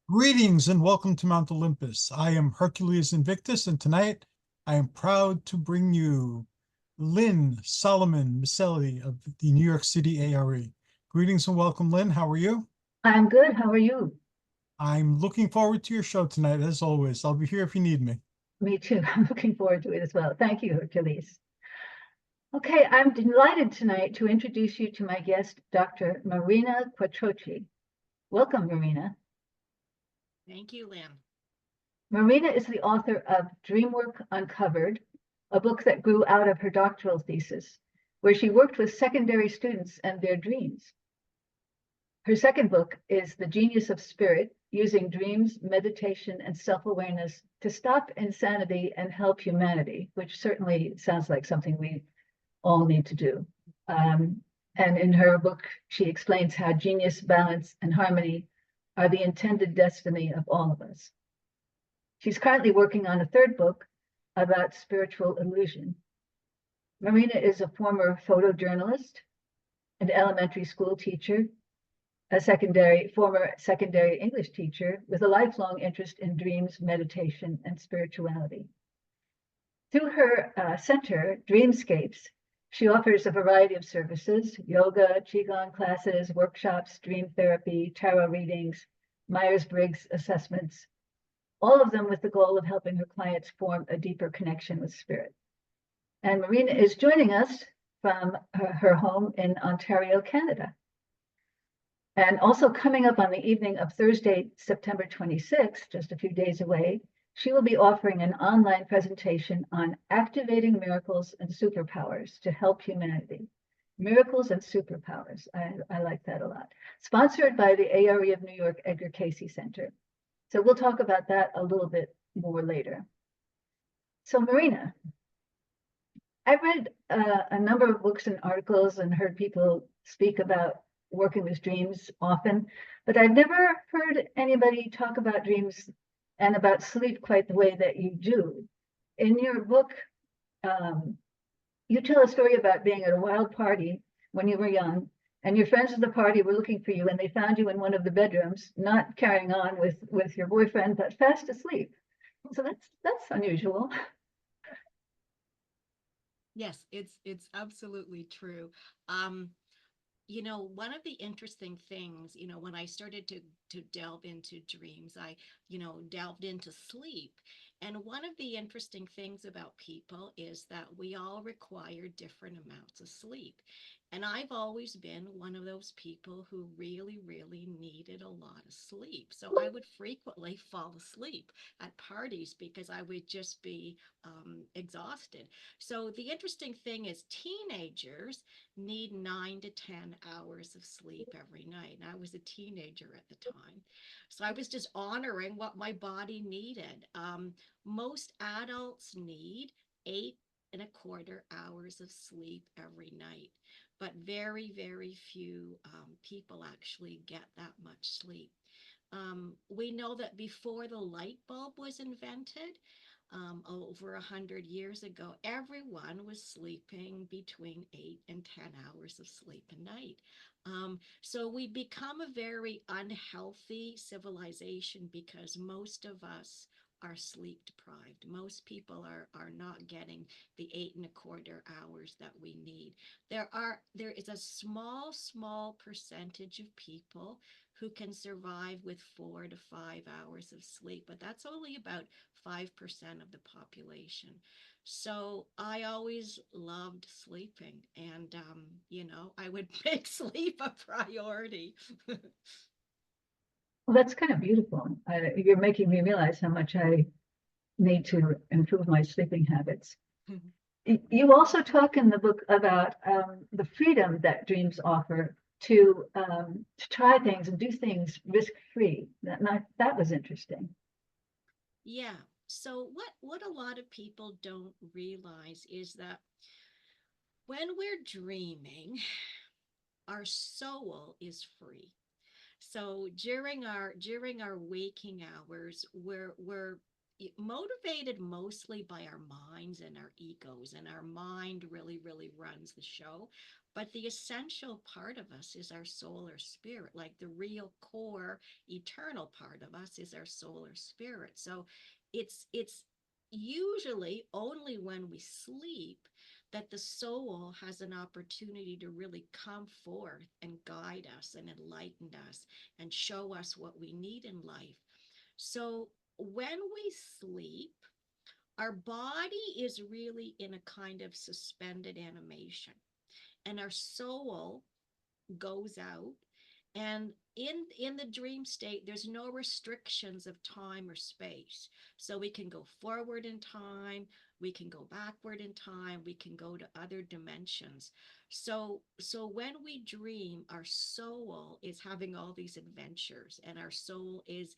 Greetings and welcome to Mount Olympus. I am Hercules Invictus, and tonight I am proud to bring you Lynne Salomon Miceli of the New York City ARE. Greetings and welcome, Lynne. How are you? I'm good. How are you? I'm looking forward to your show tonight, as always. I'll be here if you need me. Me too. I'm looking forward to it as well. Thank you, Hercules. Okay, I'm delighted tonight to introduce you to my guest, Dr. Marina Quattrocchi. Welcome, Marina. Thank you, Lynn. Marina is the author of Dreamwork Uncovered, a book that grew out of her doctoral thesis, where she worked with secondary students and their dreams. Her second book is The Genius of Spirit, using dreams, meditation, and self-awareness to stop insanity and help humanity, which certainly sounds like something we all need to do. And in her book, she explains how genius, balance, and harmony are the intended destiny of all of us. She's currently working on a third book about spiritual illusion. Marina is a former photojournalist, an elementary school teacher, former secondary English teacher with a lifelong interest in dreams, meditation, and spirituality. Through her center, Dreamscapes, she offers a variety of services: yoga, qigong classes, workshops, dream therapy, tarot readings, Myers-Briggs assessments, all of them with the goal of helping her clients form a deeper connection with spirit. And Marina is joining us from her home in Ontario, Canada. And also coming up on the evening of Thursday, September 26th, just a few days away, she will be offering an online presentation on activating miracles and superpowers to help humanity. Miracles and superpowers. I like that a lot. Sponsored by the ARE of New York Edgar Cayce Center. So we'll talk about that a little bit more later. So Marina, I read a number of books and articles and heard people speak about working with dreams often, but I've never heard anybody talk about dreams and about sleep quite the way that you do. In your book, you tell a story about being at a wild party when you were young, and your friends at the party were looking for you, and they found you in one of the bedrooms, not carrying on with your boyfriend, but fast asleep. So that's unusual. Yes, it's absolutely true. One of the interesting things, when I started to delve into dreams, I, delved into sleep. And one of the interesting things about people is that we all require different amounts of sleep. And I've always been one of those people who really, really needed a lot of sleep. So I would frequently fall asleep at parties because I would just be exhausted. So the interesting thing is teenagers need 9 to 10 hours of sleep every night. And I was a teenager at the time. So I was just honoring what my body needed. Most adults need 8.25 hours of sleep every night, but very, very few people actually get that much sleep. We know that before the light bulb was invented, over 100 years ago, everyone was sleeping between 8 and 10 hours of sleep a night. So we become a very unhealthy civilization because most of us are sleep deprived. Most people are not getting the 8.25 hours that we need. There is a small percentage of people who can survive with 4 to 5 hours of sleep, but that's only about 5% of the population. So I always loved sleeping, and I would make sleep a priority. Well, that's kind of beautiful. You're making me realize how much I need to improve my sleeping habits. You also talk in the book about the freedom that dreams offer to try things and do things risk-free. That was interesting. Yeah. So what a lot of people don't realize is that when we're dreaming, our soul is free. So during our waking hours, we're motivated mostly by our minds and our egos, and our mind really, really runs the show. But the essential part of us is our soul or spirit, like the real core, eternal part of us is our soul or spirit. So it's usually only when we sleep that the soul has an opportunity to really come forth and guide us and enlighten us and show us what we need in life. So when we sleep, our body is really in a kind of suspended animation, and our soul goes out. And in the dream state, there's no restrictions of time or space. So we can go forward in time, we can go backward in time, we can go to other dimensions. So when we dream, our soul is having all these adventures, and our soul is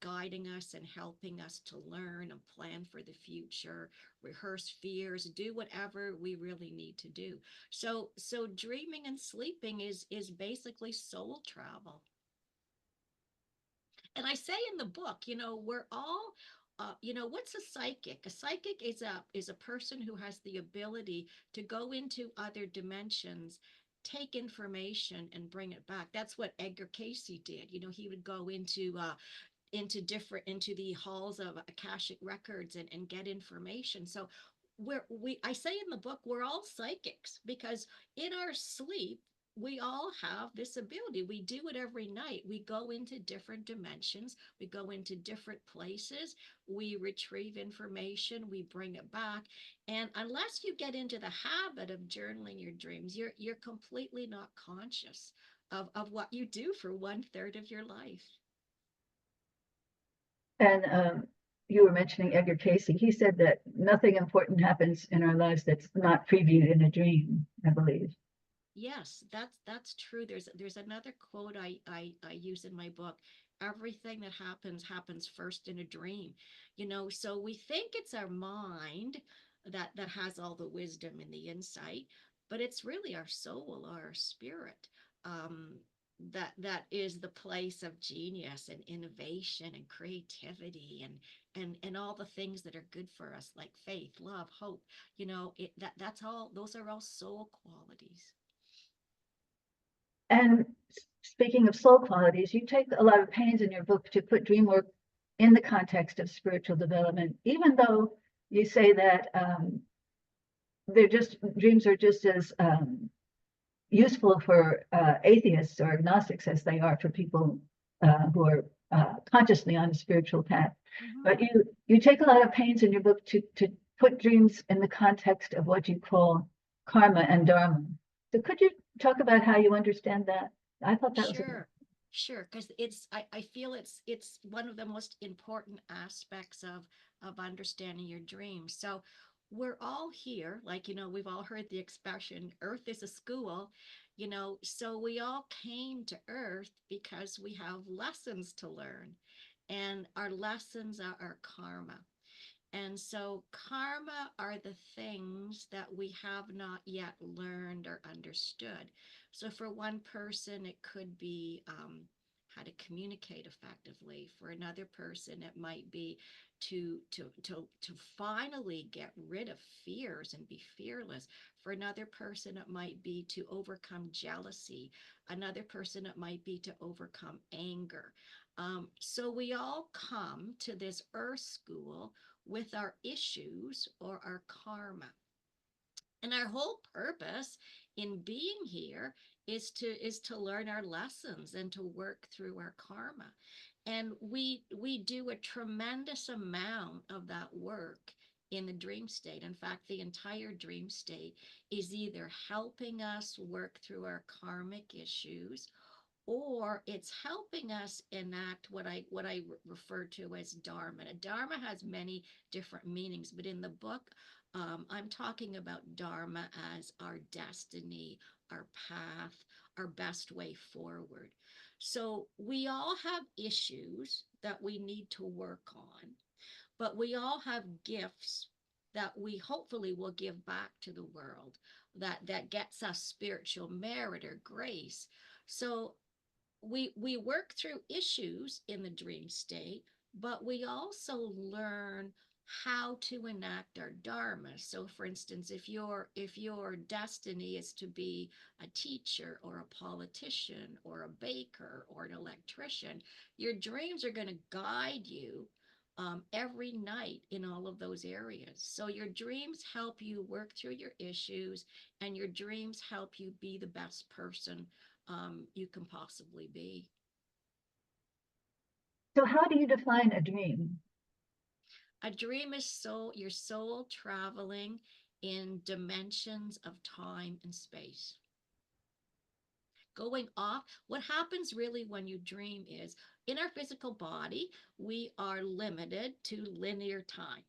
guiding us and helping us to learn and plan for the future, rehearse fears, do whatever we really need to do. So dreaming and sleeping is basically soul travel. And I say in the book, we're all what's a psychic? A psychic is a person who has the ability to go into other dimensions, take information and bring it back. That's what Edgar Cayce did. He would go into the halls of Akashic records and get information. So I say in the book, we're all psychics, because in our sleep we all have this ability. We do it every night. We go into different dimensions, we go into different places, we retrieve information, we bring it back. And unless you get into the habit of journaling your dreams, you're completely not conscious of what you do for 1/3 of your life. And you were mentioning Edgar Cayce. He said that nothing important happens in our lives that's not previewed in a dream, I believe. Yes, that's true. There's another quote I use in my book. Everything that happens first in a dream. So we think it's our mind that has all the wisdom and the insight, but it's really our soul, our spirit. That is the place of genius and innovation and creativity and all the things that are good for us, like faith, love, hope. That's all. Those are all soul qualities. And speaking of soul qualities, you take a lot of pains in your book to put dream work in the context of spiritual development, even though you say that dreams are just as useful for atheists or agnostics as they are for people who are consciously on a spiritual path. Mm-hmm. But you take a lot of pains in your book to put dreams in the context of what you call karma and dharma. So could you talk about how you understand that? I thought that was Sure, because I feel it's one of the most important aspects of understanding your dreams. So we're all here, like, we've all heard the expression, Earth is a school, so we all came to Earth because we have lessons to learn, and our lessons are our karma. And so karma are the things that we have not yet learned or understood. So for one person, it could be how to communicate effectively. For another person, it might be to finally get rid of fears and be fearless. For another person, it might be to overcome jealousy. Another person, it might be to overcome anger. So we all come to this earth school with our issues or our karma. And our whole purpose in being here is to learn our lessons and to work through our karma. And we do a tremendous amount of that work in the dream state. In fact, the entire dream state is either helping us work through our karmic issues, or it's helping us enact what I refer to as dharma. And dharma has many different meanings, but in the book, I'm talking about dharma as our destiny, our path, our best way forward. So we all have issues that we need to work on, but we all have gifts that we hopefully will give back to the world, that gets us spiritual merit or grace. So we work through issues in the dream state, but we also learn how to enact our dharma. So for instance, if your destiny is to be a teacher or a politician or a baker or an electrician, your dreams are going to guide you every night in all of those areas. So your dreams help you work through your issues, and your dreams help you be the best person you can possibly be. So how do you define a dream? A dream is your soul traveling in dimensions of time and space. Going off, what happens really when you dream is in our physical body, we are limited to linear time.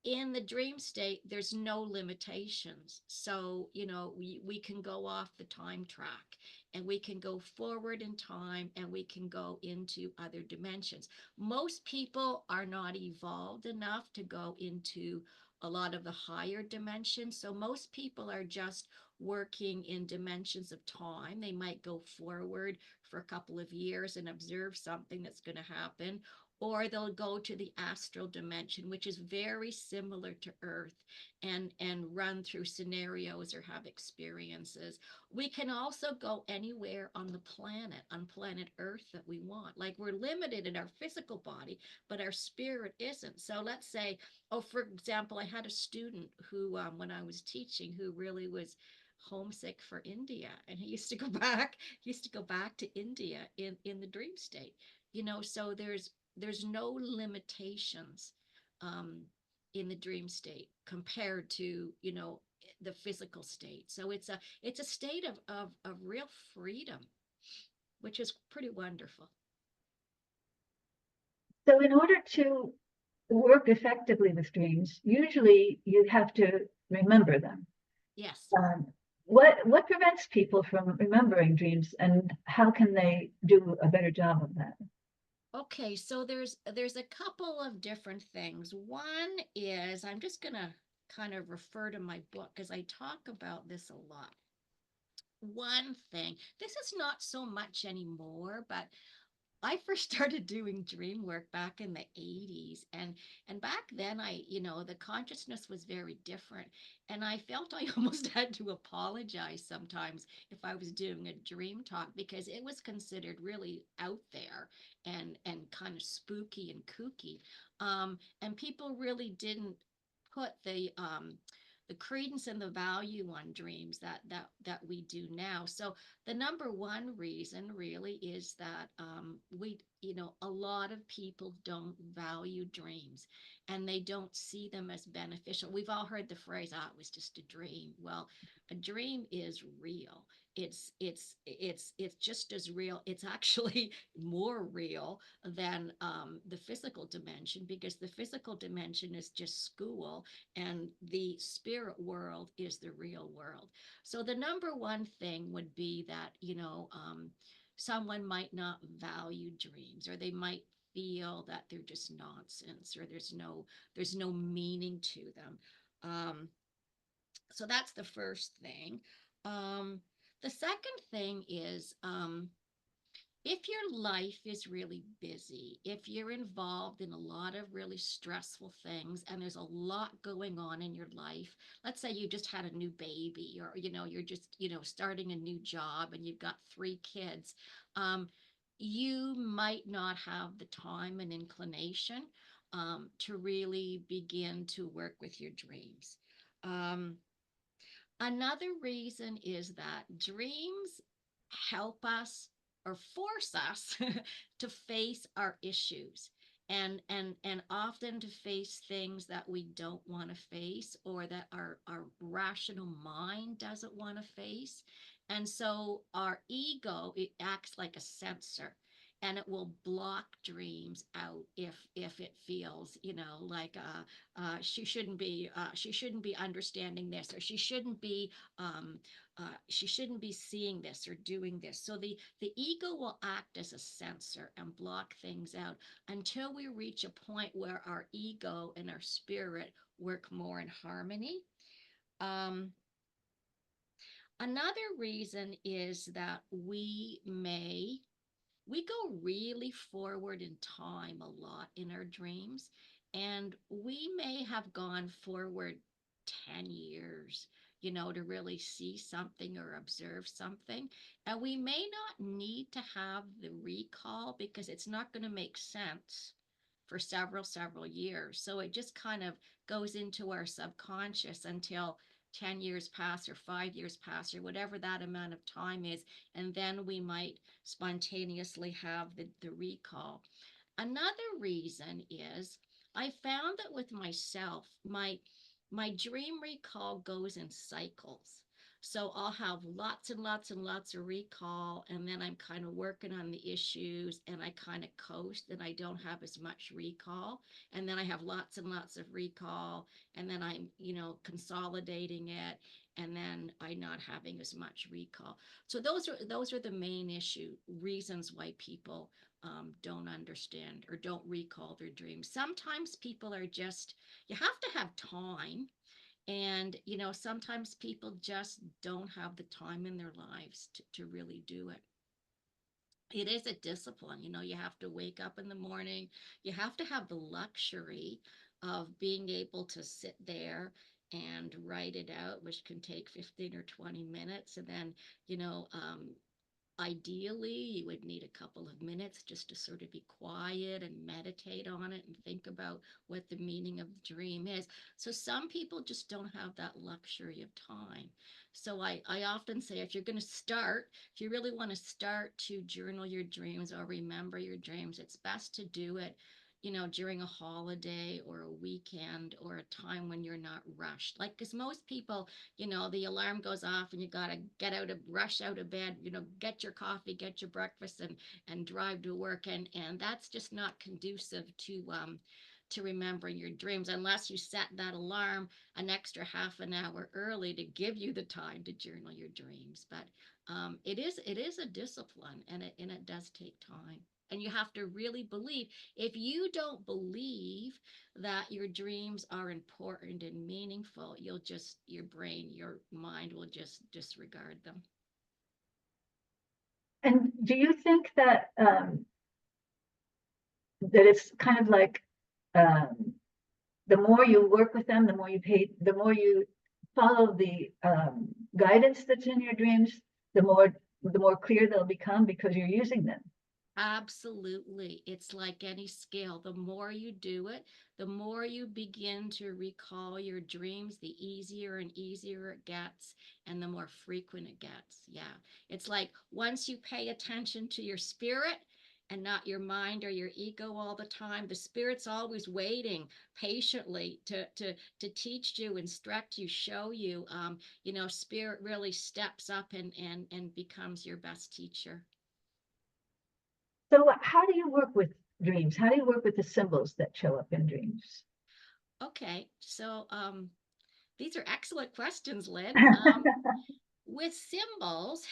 In the dream state, there's no limitations. So, we can go off the time track, and we can go forward in time, and we can go into other dimensions. Most people are not evolved enough to go into a lot of the higher dimensions. So most people are just working in dimensions of time. They might go forward for a couple of years and observe something that's going to happen, or they'll go to the astral dimension, which is very similar to Earth, and run through scenarios or have experiences. We can also go anywhere on the planet, on planet Earth, that we want. Like, we're limited in our physical body, but our spirit isn't. So let's say, oh, for example, I had a student who, when I was teaching, who really was homesick for India, and he used to go back. He used to go back to India in the dream state. So there's no limitations um, in the dream state compared to the physical state. So it's a state of real freedom, which is pretty wonderful. So in order to work effectively with dreams, usually you have to remember them. Yes. What prevents people from remembering dreams, and how can they do a better job of that? Okay, so there's a couple of different things. One is, I'm just gonna kind of refer to my book because I talk about this a lot. One thing, this is not so much anymore, but I first started doing dream work back in the 80s, and back then, the consciousness was very different, and I felt I almost had to apologize sometimes if I was doing a dream talk, because it was considered really out there and kind of spooky and kooky. And people really didn't put the credence and the value on dreams that we do now. So the number one reason really is that a lot of people don't value dreams, and they don't see them as beneficial. We've all heard the phrase, "Ah, it was just a dream." Well, a dream is real. It's just as real. It's actually more real than the physical dimension, because the physical dimension is just school, and the spirit world is the real world. So the number one thing would be that, someone might not value dreams, or they might feel that they're just nonsense, or there's no meaning to them. So that's the first thing. The second thing is, if your life is really busy, if you're involved in a lot of really stressful things, and there's a lot going on in your life, let's say you just had a new baby, or you're just starting a new job, and you've got 3 kids, you might not have the time and inclination to really begin to work with your dreams. Another reason is that dreams help us, or force us to face our issues, and often to face things that we don't want to face, or that our rational mind doesn't want to face. And so our ego, it acts like a censor, and it will block dreams out if it feels like she shouldn't be understanding this, or she shouldn't be seeing this or doing this. So the ego will act as a censor and block things out until we reach a point where our ego and our spirit work more in harmony. Another reason is that we may we go really forward in time a lot in our dreams, and we may have gone forward 10 years, to really see something or observe something. And we may not need to have the recall because it's not going to make sense for several years. So it just kind of goes into our subconscious until 10 years pass or 5 years pass or whatever that amount of time is. And then we might spontaneously have the recall. Another reason is I found that with myself, my dream recall goes in cycles. So I'll have lots and lots and lots of recall, and then I'm kind of working on the issues and I kind of coast and I don't have as much recall. And then I have lots and lots of recall, and then I'm, consolidating it, and then I'm not having as much recall. So those are the main reasons why people don't understand or don't recall their dreams. Sometimes people are just, you have to have time. And, sometimes people just don't have the time in their lives to really do it. It is a discipline. You have to wake up in the morning. You have to have the luxury of being able to sit there and write it out, which can take 15 or 20 minutes. And then, you know, um, ideally, you would need a couple of minutes just to sort of be quiet and meditate on it and think about what the meaning of the dream is. So some people just don't have that luxury of time. So I often say if you're going to start, if you really want to start to journal your dreams or remember your dreams, it's best to do it, during a holiday or a weekend or a time when you're not rushed. Like, because most people, the alarm goes off and you got to rush out of bed, get your coffee, get your breakfast, and drive to work. And that's just not conducive to remembering your dreams unless you set that alarm an extra half an hour early to give you the time to journal your dreams. But it is a discipline, and it does take time. And you have to really believe. If you don't believe that your dreams are important and meaningful, your brain, your mind will just disregard them. And do you think that that it's kind of like the more you work with them, the more you follow the guidance that's in your dreams, the more clear they'll become because you're using them? Absolutely. It's like any skill. The more you do it, the more you begin to recall your dreams, the easier and easier it gets, and the more frequent it gets. Yeah. It's like once you pay attention to your spirit and not your mind or your ego all the time, the spirit's always waiting patiently to teach you, instruct you, show you. Spirit really steps up and becomes your best teacher. So how do you work with dreams? How do you work with the symbols that show up in dreams? Okay, so these are excellent questions, Lynne. With symbols,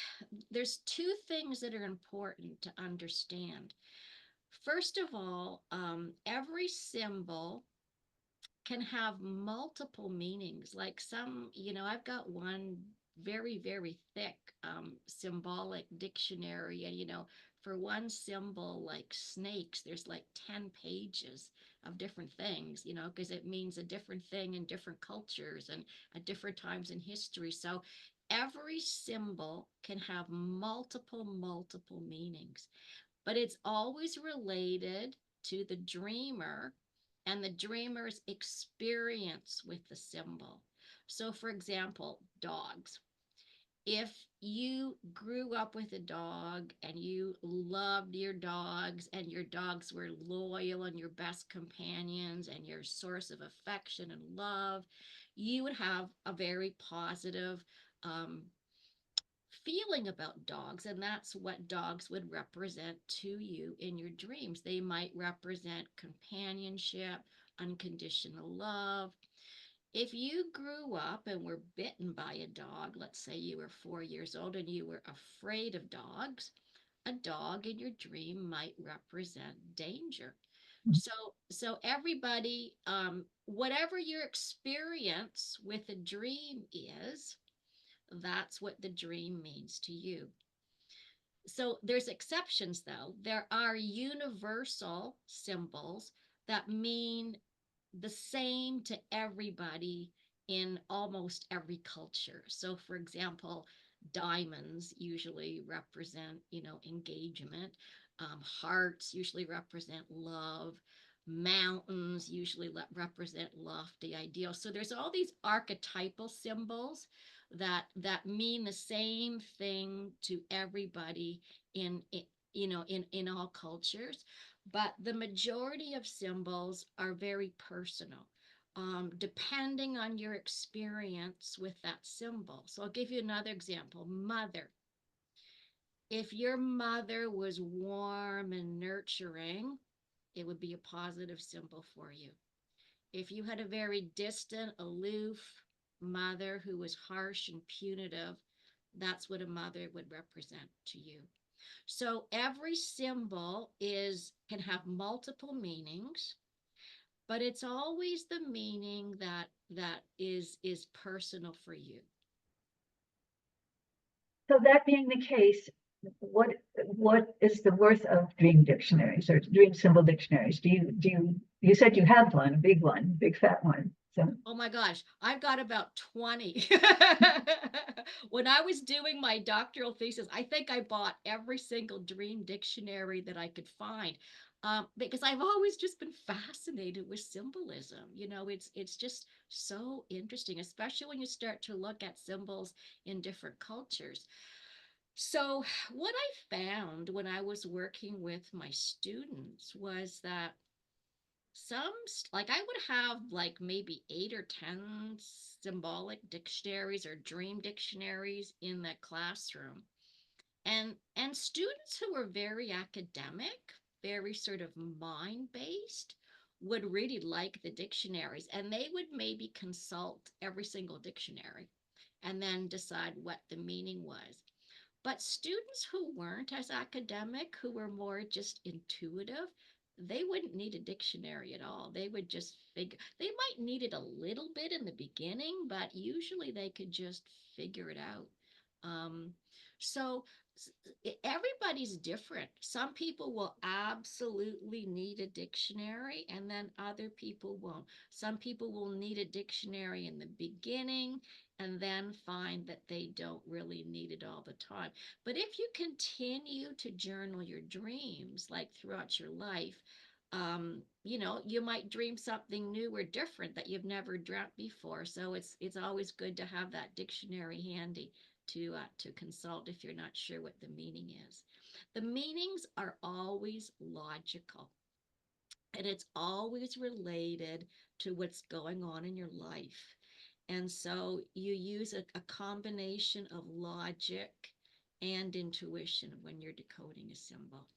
there's two things that are important to understand. First of all, every symbol can have multiple meanings. Like I've got one very, very thick symbolic dictionary. And, for one symbol, like snakes, there's like 10 pages of different things, because it means a different thing in different cultures and at different times in history. So every symbol can have multiple meanings, but it's always related to the dreamer and the dreamer's experience with the symbol. So, for example, dogs. If you grew up with a dog and you loved your dogs and your dogs were loyal and your best companions and your source of affection and love, you would have a very positive um, feeling about dogs, and that's what dogs would represent to you in your dreams. They might represent companionship, unconditional love. If you grew up and were bitten by a dog, let's say you were 4 years old and you were afraid of dogs, a dog in your dream might represent danger. So everybody, whatever your experience with a dream is, that's what the dream means to you. So there's exceptions though. There are universal symbols that mean the same to everybody in almost every culture. So for example, diamonds usually represent, engagement. Hearts usually represent love. Mountains usually represent lofty ideals. So there's all these archetypal symbols that mean the same thing to everybody in all cultures, but the majority of symbols are very personal, depending on your experience with that symbol. So I'll give you another example. Mother. If your mother was warm and nurturing, it would be a positive symbol for you. If you had a very distant, aloof mother who was harsh and punitive, that's what a mother would represent to you. So every symbol can have multiple meanings, but it's always the meaning that is personal for you. So that being the case, what is the worth of dream dictionaries or dream symbol dictionaries? You said you have one, a big fat one. So Oh my gosh, I've got about 20. When I was doing my doctoral thesis, I think I bought every single dream dictionary that I could find, because I've always just been fascinated with symbolism. It's just so interesting, especially when you start to look at symbols in different cultures. So what I found when I was working with my students was that like I would have like maybe 8 or 10 symbolic dictionaries or dream dictionaries in the classroom, and students who were very academic, very sort of mind based, would really like the dictionaries, and they would maybe consult every single dictionary and then decide what the meaning was. But students who weren't as academic, who were more just intuitive, they wouldn't need a dictionary at all. They would just they might need it a little bit in the beginning, but usually they could just figure it out. Um, so everybody's different. Some people will absolutely need a dictionary, and then other people won't. Some people will need a dictionary in the beginning and then find that they don't really need it all the time. But if you continue to journal your dreams like throughout your life, you might dream something new or different that you've never dreamt before. So it's always good to have that dictionary handy to consult if you're not sure what the meaning is. The meanings are always logical, and it's always related to what's going on in your life. And so you use a combination of logic and intuition when you're decoding a symbol.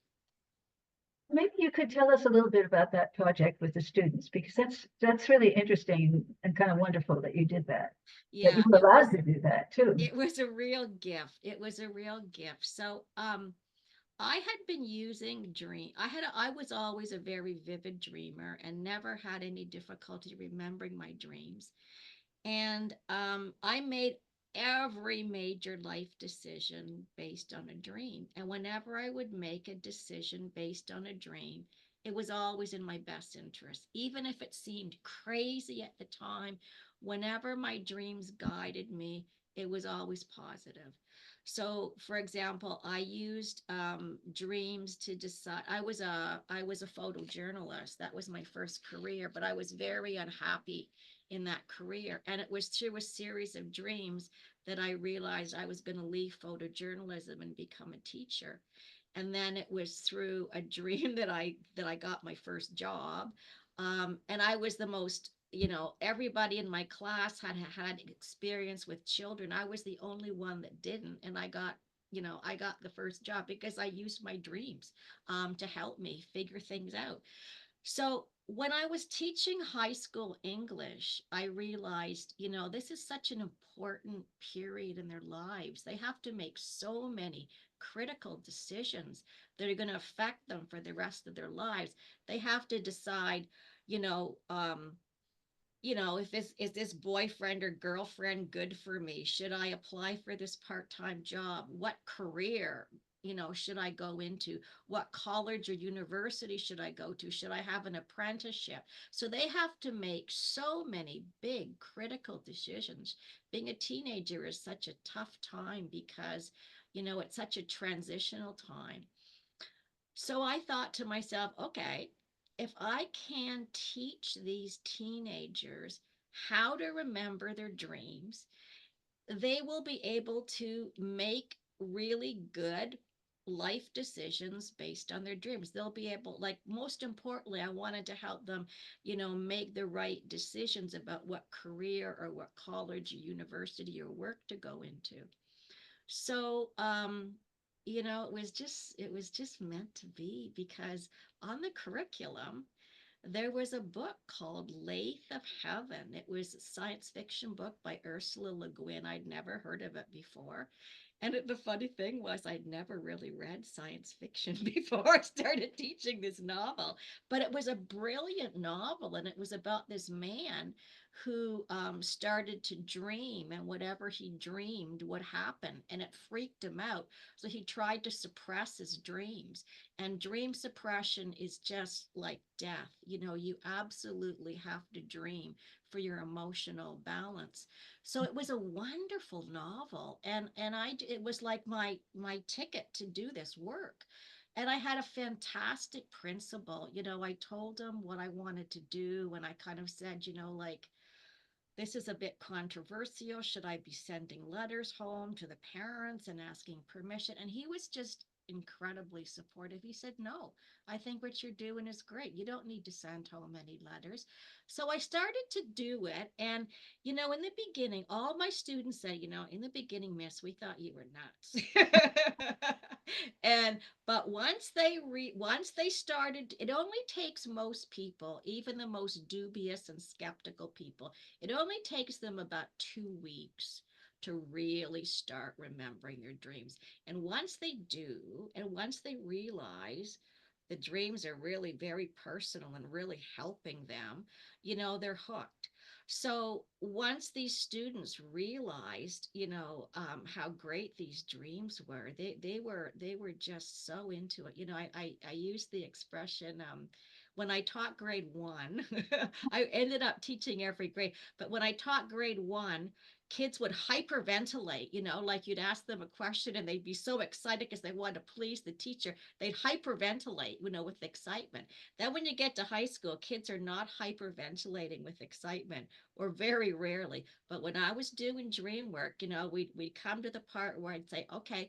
maybe you could tell us a little bit about that project with the students, because that's really interesting and kind of wonderful that you did that. That you Yeah, were allowed to do that too. it was a real gift. It was a real gift. So I had been using I was always a very vivid dreamer and never had any difficulty remembering my dreams. And I made every major life decision based on a dream. And whenever I would make a decision based on a dream, it was always in my best interest, even if it seemed crazy at the time. Whenever my dreams guided me, it was always positive. So, for example, I used dreams to decide. I was a photojournalist. That was my first career, but I was very unhappy in that career. And it was through a series of dreams that I realized I was going to leave photojournalism and become a teacher. And then it was through a dream that I got my first job. And I was the most, everybody in my class had experience with children. I was the only one that didn't. And I got the first job because I used my dreams to help me figure things out. So when I was teaching high school English, I realized, this is such an important period in their lives. They have to make so many critical decisions that are going to affect them for the rest of their lives. They have to decide, you know, um, if this is this boyfriend or girlfriend good for me? Should I apply for this part-time job? What career? should I go into? What college or university should I go to? Should I have an apprenticeship? So they have to make so many big critical decisions. Being a teenager is such a tough time because, it's such a transitional time. So I thought to myself, okay, if I can teach these teenagers how to remember their dreams, they will be able to make really good life decisions based on their dreams. They'll be able, like, most importantly, I wanted to help them, make the right decisions about what career or what college or university or work to go into. So, it was just meant to be, because on the curriculum, there was a book called Lathe of Heaven. It was a science fiction book by Ursula Le Guin. I'd never heard of it before. And the funny thing was, I'd never really read science fiction before I started teaching this novel. But it was a brilliant novel, and it was about this man who started to dream, and whatever he dreamed would happen, and it freaked him out. So he tried to suppress his dreams, and dream suppression is just like death. You absolutely have to dream for your emotional balance. So it was a wonderful novel, and it was like my ticket to do this work. And I had a fantastic principal. I told him what I wanted to do, and I kind of said, like, this is a bit controversial. Should I be sending letters home to the parents and asking permission? And he was just incredibly supportive. He said, no, I think what you're doing is great. You don't need to send home any letters. So I started to do it. And, in the beginning, all my students said, in the beginning, Miss, we thought you were nuts. and but once they started, it only takes most people, even the most dubious and skeptical people, it only takes them about 2 weeks to really start remembering their dreams. And once they do, and once they realize the dreams are really very personal and really helping them, they're hooked. So once these students realized, how great these dreams were, they were just so into it. I used the expression, when I taught grade one, I ended up teaching every grade, but when I taught grade one, kids would hyperventilate, like you'd ask them a question and they'd be so excited because they wanted to please the teacher. They'd hyperventilate, with excitement. Then when you get to high school, kids are not hyperventilating with excitement, or very rarely. But when I was doing dream work, we'd come to the part where I'd say, okay,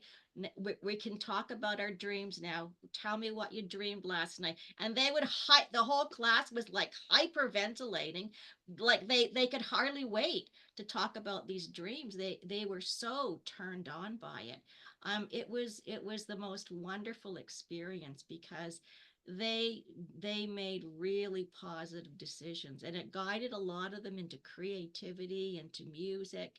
we can talk about our dreams now. Tell me what you dreamed last night. And they would the whole class was like hyperventilating, like they could hardly wait to talk about these dreams. They were so turned on by it. It was the most wonderful experience, because they made really positive decisions, and it guided a lot of them into creativity, into music.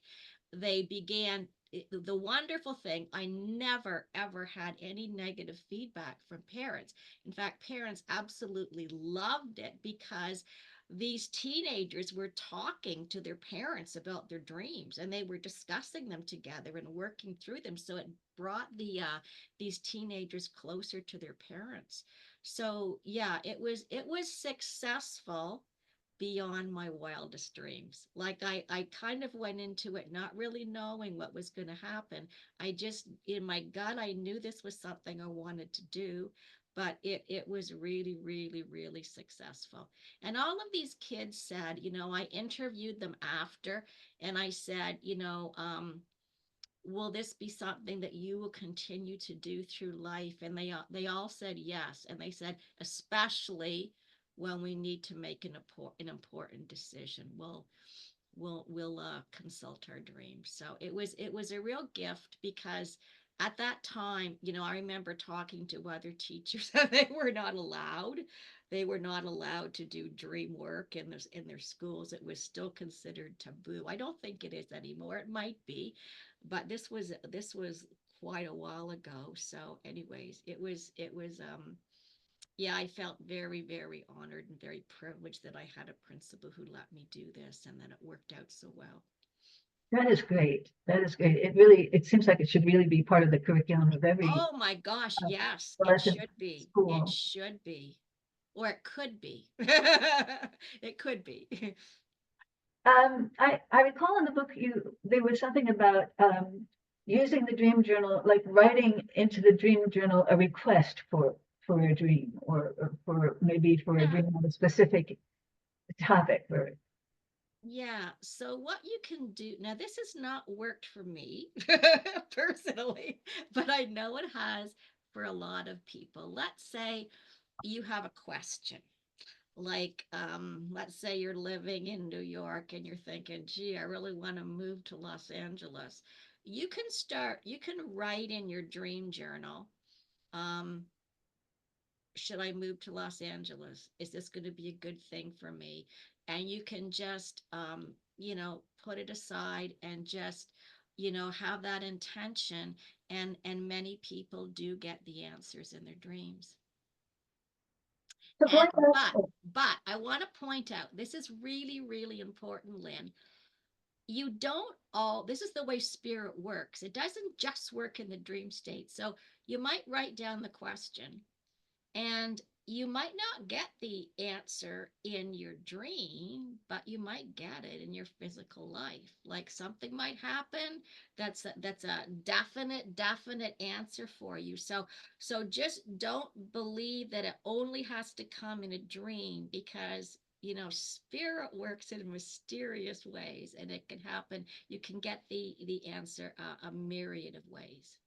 They began, the wonderful thing, I never ever had any negative feedback from parents. In fact, parents absolutely loved it, because these teenagers were talking to their parents about their dreams, and they were discussing them together and working through them. So it brought these teenagers closer to their parents. So yeah, it was successful beyond my wildest dreams. Like, I kind of went into it not really knowing what was going to happen. I just, in my gut, I knew this was something I wanted to do, but it was really, really, really successful. And all of these kids said, I interviewed them after, and I said, will this be something that you will continue to do through life? And they all said yes. And they said, especially when we need to make an important decision, we'll consult our dreams. So it was a real gift, because at that time, I remember talking to other teachers and they were not allowed to do dream work in their schools. It was still considered taboo. I don't think it is anymore. It might be, but this was quite a while ago. So anyways, it was yeah, I felt very, very honored and very privileged that I had a principal who let me do this, and that it worked out so well. That is great. That is great. It really, it seems like it should really be part of the curriculum of every Oh my gosh, yes, it lesson should be. It school. should be. Or it could be. It could be. I recall in the book there was something about using the dream journal, like writing into the dream journal a request for a dream, or for maybe for a Yeah. dream on a specific topic. Or Yeah, so what you can do now, this has not worked for me personally, but I know it has for a lot of people. Let's say you have a question. Like, let's say you're living in New York and you're thinking, gee, I really want to move to Los Angeles. You can write in your dream journal, um, should I move to Los Angeles? Is this going to be a good thing for me? And you can just, put it aside and just, have that intention. And many people do get the answers in their dreams. so And going back, but I want to point out, this is really, really important, Lynn. You don't all, this is the way spirit works. It doesn't just work in the dream state. So you might write down the question, and you might not get the answer in your dream, but you might get it in your physical life. Like something might happen that's a definite answer for you. So just don't believe that it only has to come in a dream, because spirit works in mysterious ways, and it can happen. You can get the answer a myriad of ways.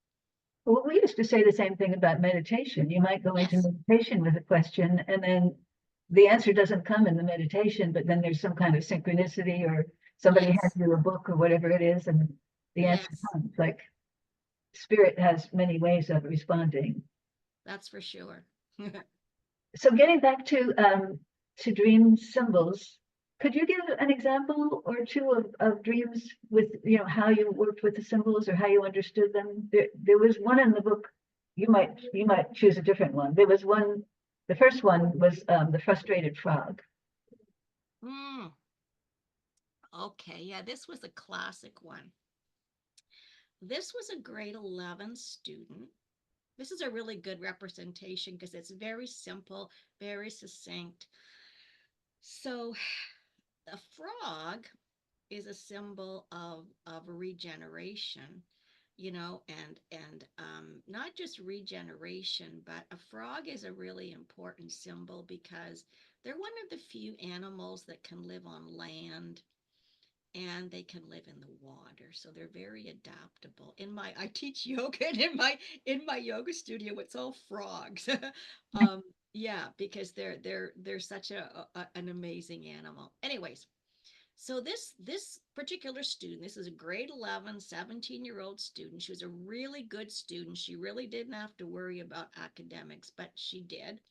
well, we used to say the same thing about meditation. You might go into Yes. meditation with a question, and then the answer doesn't come in the meditation, but then there's some kind of synchronicity, or somebody hands Yes. you a book or whatever it is, and the answer Yes. comes. Like spirit has many ways of responding. That's for sure. So getting back to dream symbols, could you give an example or two of dreams with, how you worked with the symbols or how you understood them? There was one in the book. You might choose a different one. There was one. The first one was the frustrated frog. Mm, okay, yeah, this was a classic one. This was a grade 11 student. This is a really good representation because it's very simple, very succinct. So, a frog is a symbol of regeneration, and not just regeneration, but a frog is a really important symbol because they're one of the few animals that can live on land, and they can live in the water, so they're very adaptable. I teach yoga, and in my yoga studio it's all frogs. Yeah, because they're such an amazing animal. Anyways, so this particular student, this is a grade 11, 17-year-old student. She was a really good student. She really didn't have to worry about academics, but she did.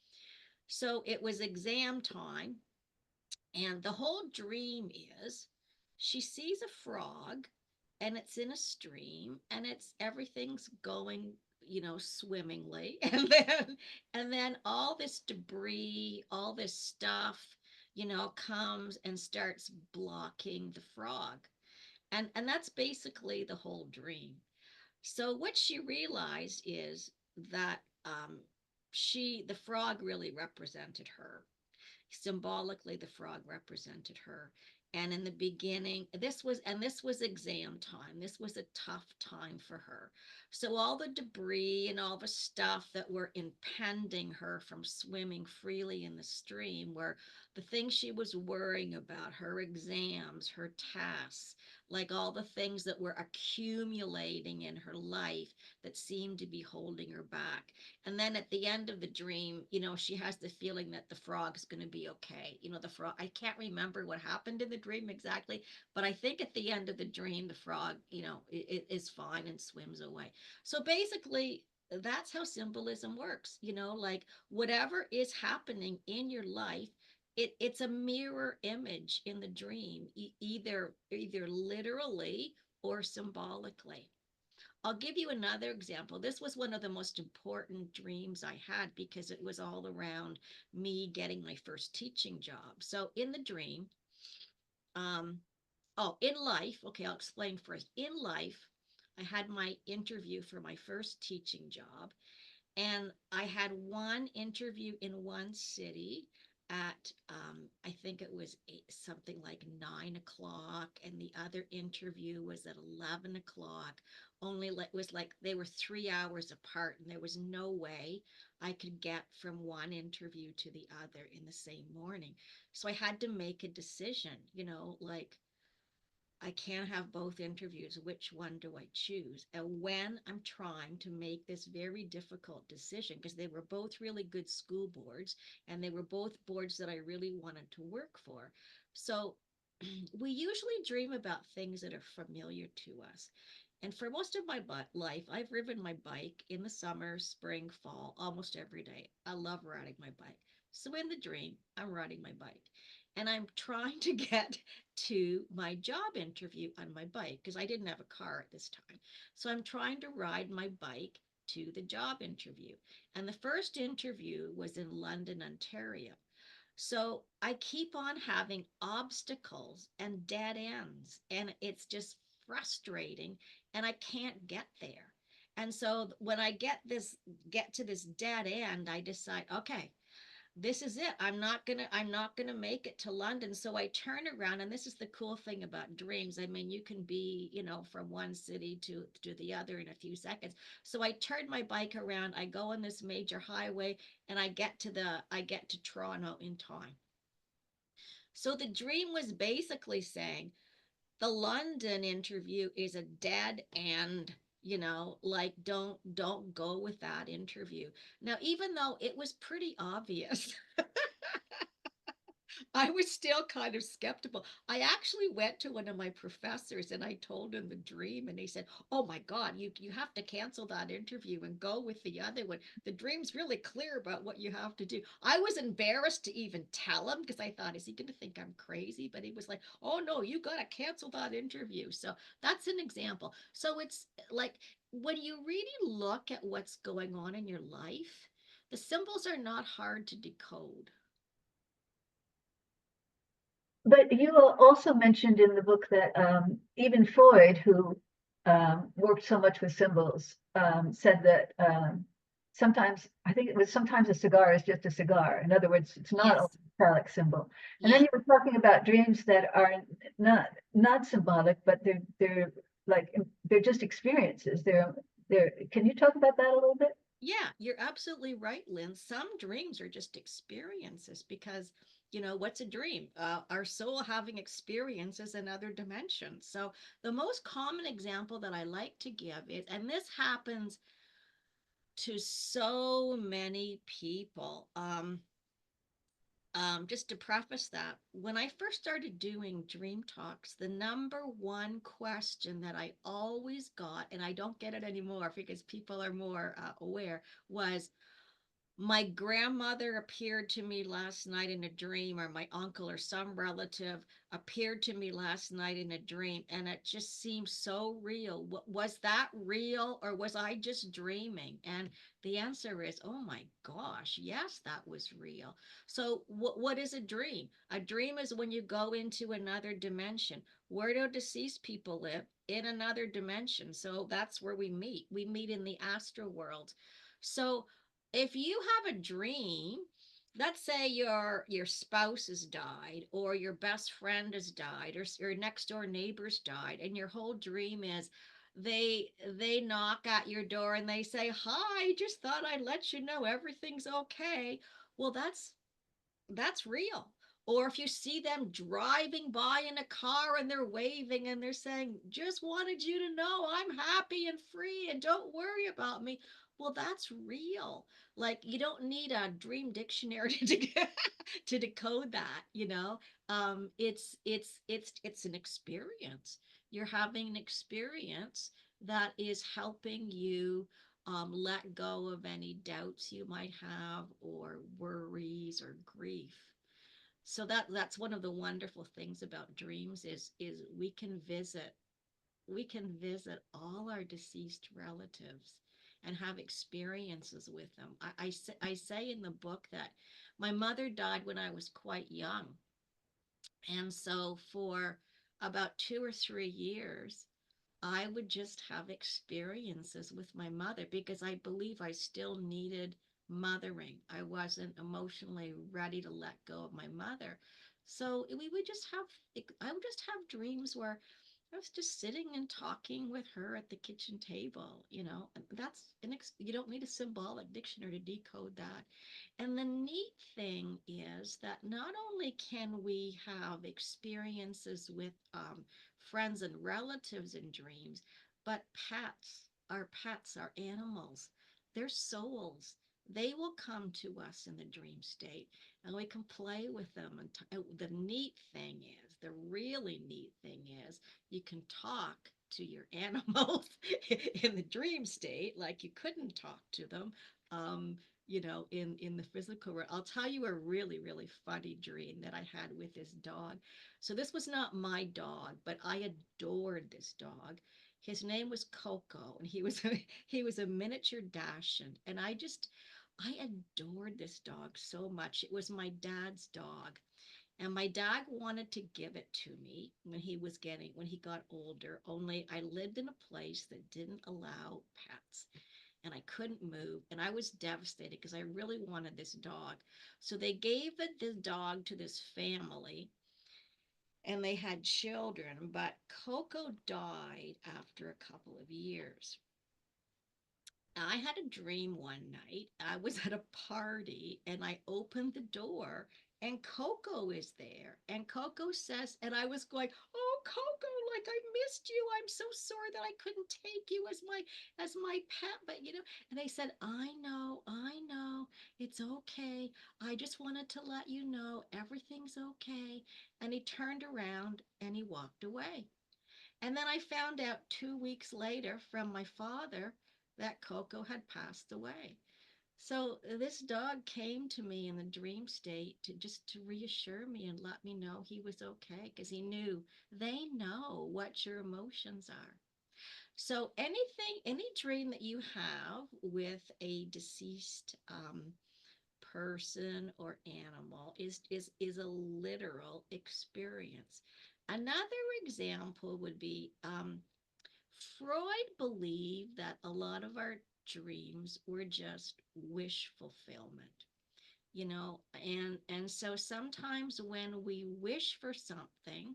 So it was exam time, and the whole dream is she sees a frog, and it's in a stream, and it's everything's going, swimmingly. And then all this debris, all this stuff, comes and starts blocking the frog. And that's basically the whole dream. So what she realized is that the frog really represented her. Symbolically, the frog represented her. And in the beginning, this was exam time. This was a tough time for her. So all the debris and all the stuff that were impeding her from swimming freely in the stream were the things she was worrying about, her exams, her tasks, like all the things that were accumulating in her life that seemed to be holding her back. And then at the end of the dream, she has the feeling that the frog is going to be okay. The frog, I can't remember what happened in the dream exactly, but I think at the end of the dream, the frog, is fine and swims away. So basically, that's how symbolism works. Like whatever is happening in your life, it's a mirror image in the dream, either literally or symbolically. I'll give you another example. This was one of the most important dreams I had because it was all around me getting my first teaching job. So in the dream, um, Oh, in life, okay, I'll explain first. In life, I had my interview for my first teaching job, and I had one interview in one city at I think it was something like 9 o'clock, and the other interview was at 11 o'clock. Only like it was like they were 3 hours apart, and there was no way I could get from one interview to the other in the same morning. So I had to make a decision, like I can't have both interviews. Which one do I choose? And when I'm trying to make this very difficult decision, because they were both really good school boards and they were both boards that I really wanted to work for. So we usually dream about things that are familiar to us. And for most of my life, I've ridden my bike in the summer, spring, fall, almost every day. I love riding my bike. So in the dream, I'm riding my bike and I'm trying to get to my job interview on my bike because I didn't have a car at this time. So I'm trying to ride my bike to the job interview. And the first interview was in London, Ontario. So I keep on having obstacles and dead ends, and it's just frustrating, and I can't get there. And so when I get to this dead end, I decide, okay, this is it. I'm not gonna make it to London. So I turn around, and this is the cool thing about dreams. I mean, you can be, from one city to the other in a few seconds. So I turn my bike around, I go on this major highway, and I get to Toronto in time. So the dream was basically saying the London interview is a dead end, like don't go with that interview. Now, even though it was pretty obvious, I was still kind of skeptical. I actually went to one of my professors and I told him the dream, and he said, "Oh my God, you have to cancel that interview and go with the other one. The dream's really clear about what you have to do." I was embarrassed to even tell him because I thought, is he going to think I'm crazy? But he was like, "Oh no, you got to cancel that interview." So that's an example. So it's like when you really look at what's going on in your life, the symbols are not hard to decode. But you also mentioned in the book that even Freud, who worked so much with symbols, said that sometimes, I think it was sometimes a cigar is just a cigar. In other words, it's not a Yes. phallic symbol. And then Yeah. you were talking about dreams that are not symbolic, but they're like they're just experiences. They're. Can you talk about that a little bit? Yeah, you're absolutely right, Lynn. Some dreams are just experiences because, what's a dream? Our soul having experiences in other dimensions. So, the most common example that I like to give is, and this happens to so many people. Just to preface that, when I first started doing dream talks, the number one question that I always got, and I don't get it anymore because people are more aware, was my grandmother appeared to me last night in a dream, or my uncle or some relative appeared to me last night in a dream, and it just seemed so real. Was that real, or was I just dreaming? And the answer is, oh my gosh, yes, that was real. So, what is a dream? A dream is when you go into another dimension. Where do deceased people live? In another dimension. So that's where we meet. We meet in the astral world. So if you have a dream, let's say your spouse has died, or your best friend has died, or your next door neighbor's died, and your whole dream is they knock at your door and they say, "Hi, just thought I'd let you know everything's okay." Well, that's real. Or if you see them driving by in a car and they're waving and they're saying, "Just wanted you to know I'm happy and free and don't worry about me." Well, that's real. Like you don't need a dream dictionary to decode that, it's an experience. You're having an experience that is helping you let go of any doubts you might have, or worries, or grief. So that's one of the wonderful things about dreams is we can visit all our deceased relatives and have experiences with them. I say in the book that my mother died when I was quite young, and so for about 2 or 3 years, I would just have experiences with my mother because I believe I still needed mothering. I wasn't emotionally ready to let go of my mother. So we would just have, I would just have dreams where I was just sitting and talking with her at the kitchen table, and you don't need a symbolic dictionary to decode that. And the neat thing is that not only can we have experiences with friends and relatives in dreams, but pets, our animals, their souls, they will come to us in the dream state and we can play with them. And the really neat thing is, you can talk to your animals in the dream state like you couldn't talk to them in the physical world. I'll tell you a really, really funny dream that I had with this dog. So this was not my dog, but I adored this dog. His name was Coco, and he was a miniature Dachshund, and I adored this dog so much. It was my dad's dog. And my dad wanted to give it to me when he got older, only I lived in a place that didn't allow pets and I couldn't move. And I was devastated because I really wanted this dog. So they gave the dog to this family and they had children, but Coco died after a couple of years. I had a dream one night. I was at a party and I opened the door and Coco is there. And Coco says, and I was going, "Oh, Coco, like I missed you. I'm so sorry that I couldn't take you as my pet." But and I said, I know. It's okay. I just wanted to let you know everything's okay. And he turned around and he walked away. And then I found out 2 weeks later from my father that Coco had passed away. So this dog came to me in the dream state to reassure me and let me know he was okay because they know what your emotions are. So any dream that you have with a deceased person or animal is a literal experience. Another example would be Freud believed that a lot of our dreams were just wish fulfillment, and so sometimes when we wish for something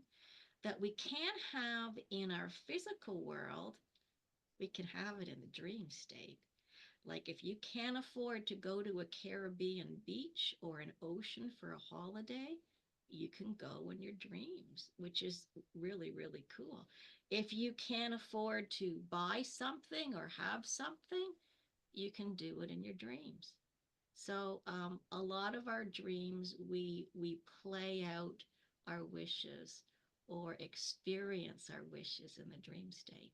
that we can't have in our physical world, we can have it in the dream state. Like if you can't afford to go to a Caribbean beach or an ocean for a holiday, you can go in your dreams, which is really, really cool. If you can't afford to buy something or have something, you can do it in your dreams. So a lot of our dreams, we play out our wishes or experience our wishes in the dream state.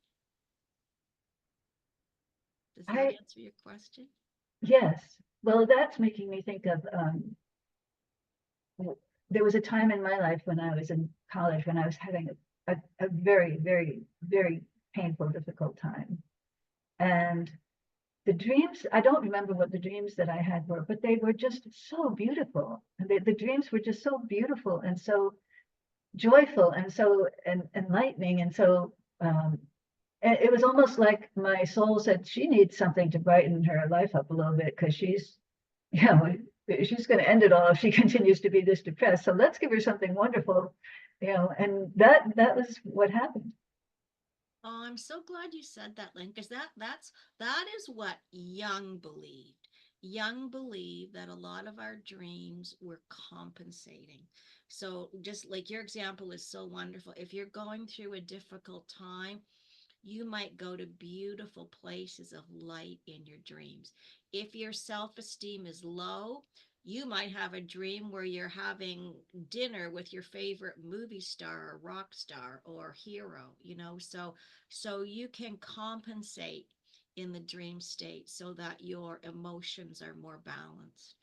Does that answer your question? Yes. Well, that's making me think of there was a time in my life when I was in college when I was having a very, very, very painful, difficult time. And the dreams, I don't remember what the dreams that I had were, but they were just so beautiful. And the dreams were just so beautiful and so joyful and so enlightening. And so it was almost like my soul said she needs something to brighten her life up a little bit because she's going to end it all if she continues to be this depressed. So let's give her something wonderful, and that was what happened. Oh, I'm so glad you said that, Lynne, because that is what Jung believed. Jung believed that a lot of our dreams were compensating. So just like your example is so wonderful. If you're going through a difficult time, you might go to beautiful places of light in your dreams. If your self-esteem is low, you might have a dream where you're having dinner with your favorite movie star or rock star or hero, so you can compensate in the dream state so that your emotions are more balanced.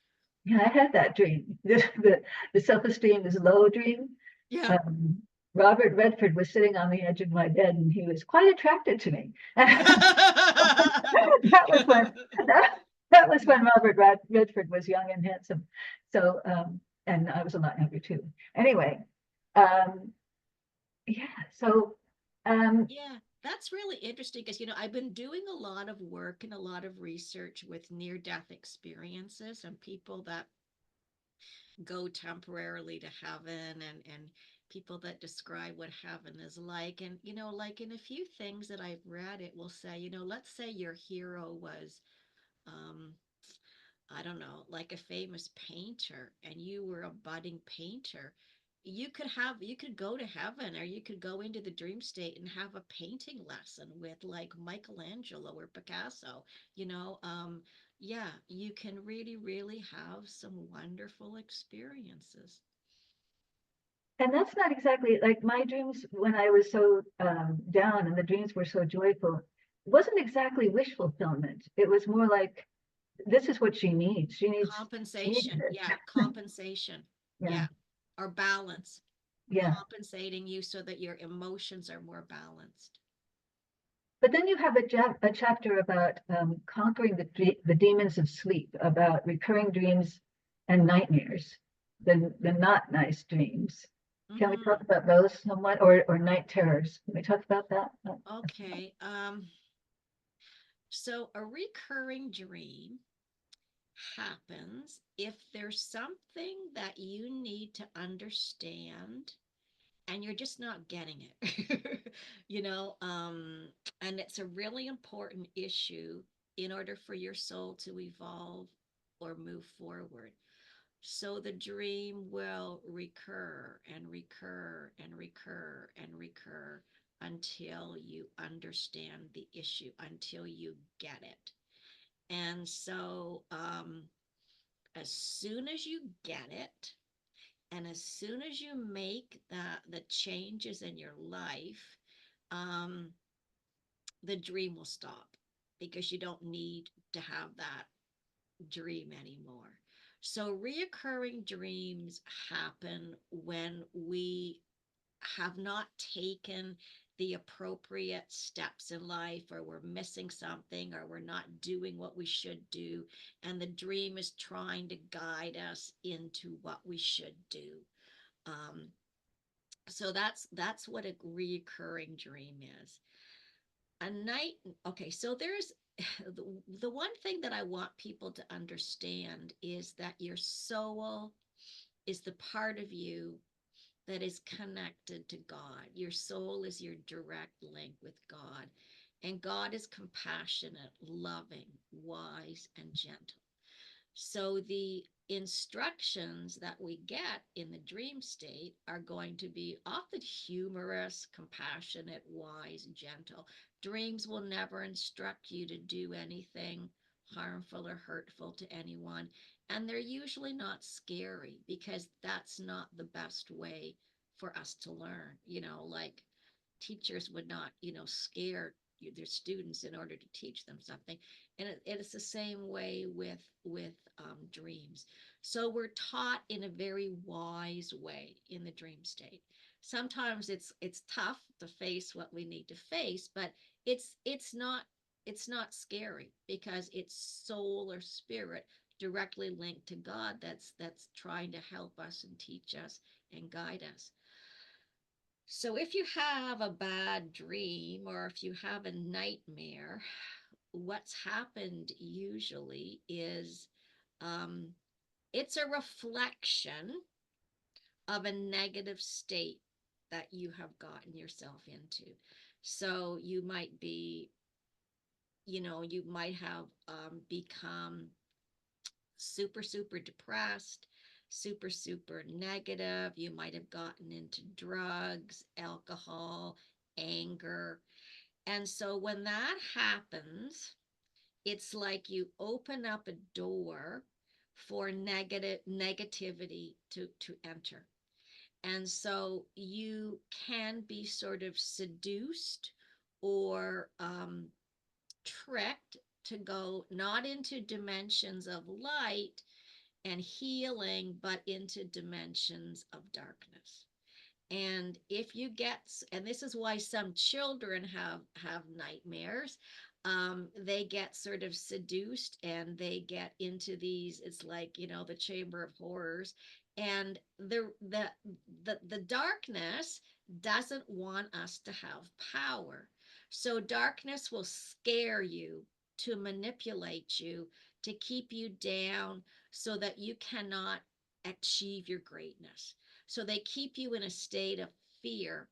Yeah, I had that dream. The self-esteem is low dream. Yeah. Robert Redford was sitting on the edge of my bed and he was quite attracted to me. that was when Robert Redford was young and handsome. So and I was a lot younger too. Anyway, Yeah. So, um, Yeah, that's really interesting because, I've been doing a lot of work and a lot of research with near-death experiences and people that go temporarily to heaven and people that describe what heaven is like. And, like in a few things that I've read, it will say, let's say your hero was, um, I don't know, like a famous painter and you were a budding painter. You could go to heaven or you could go into the dream state and have a painting lesson with like Michelangelo or Picasso, you know. Yeah, you can really, really have some wonderful experiences. and that's not exactly like my dreams when I was so down and the dreams were so joyful. It wasn't exactly wish fulfillment. It was more like this is what she needs. She needed Compensation, it. yeah, compensation, Yeah. yeah, or balance, Yeah. compensating you so that your emotions are more balanced. But then you have a chapter about conquering the demons of sleep, about recurring dreams and nightmares, the not nice dreams. Can we talk Hmm. about those somewhat, or night terrors? Can we talk about that? Okay. So a recurring dream happens if there's something that you need to understand and you're just not getting it. you know, um, and it's a really important issue in order for your soul to evolve or move forward. So the dream will recur and recur and recur and recur until you understand the issue, until you get it. And so, as soon as you get it, and as soon as you make the changes in your life, um, the dream will stop because you don't need to have that dream anymore. So, reoccurring dreams happen when we have not taken the appropriate steps in life, or we're missing something, or we're not doing what we should do. And the dream is trying to guide us into what we should do. Um, so that's what a reoccurring dream is. A night, okay, so there's the one thing that I want people to understand is that your soul is the part of you that is connected to God. Your soul is your direct link with God. And God is compassionate, loving, wise, and gentle. So the instructions that we get in the dream state are going to be often humorous, compassionate, wise, gentle. Dreams will never instruct you to do anything harmful or hurtful to anyone. And they're usually not scary because that's not the best way for us to learn. Like teachers would not, scare their students in order to teach them something. And it is the same way with dreams. So we're taught in a very wise way in the dream state. Sometimes it's tough to face what we need to face, but it's not scary because it's soul or spirit directly linked to God that's trying to help us and teach us and guide us. So if you have a bad dream or if you have a nightmare, what's happened usually is um, it's a reflection of a negative state that you have gotten yourself into. So you might have become super, super depressed, super, super negative. You might have gotten into drugs, alcohol, anger. And so when that happens, it's like you open up a door for negativity to enter. And so you can be sort of seduced or tricked to go not into dimensions of light and healing, but into dimensions of darkness. And if you get, and this is why some children have nightmares, they get sort of seduced and they get into these, it's like, you know, the chamber of horrors. And the darkness doesn't want us to have power. So darkness will scare you, to manipulate you, to keep you down so that you cannot achieve your greatness. So they keep you in a state of fear,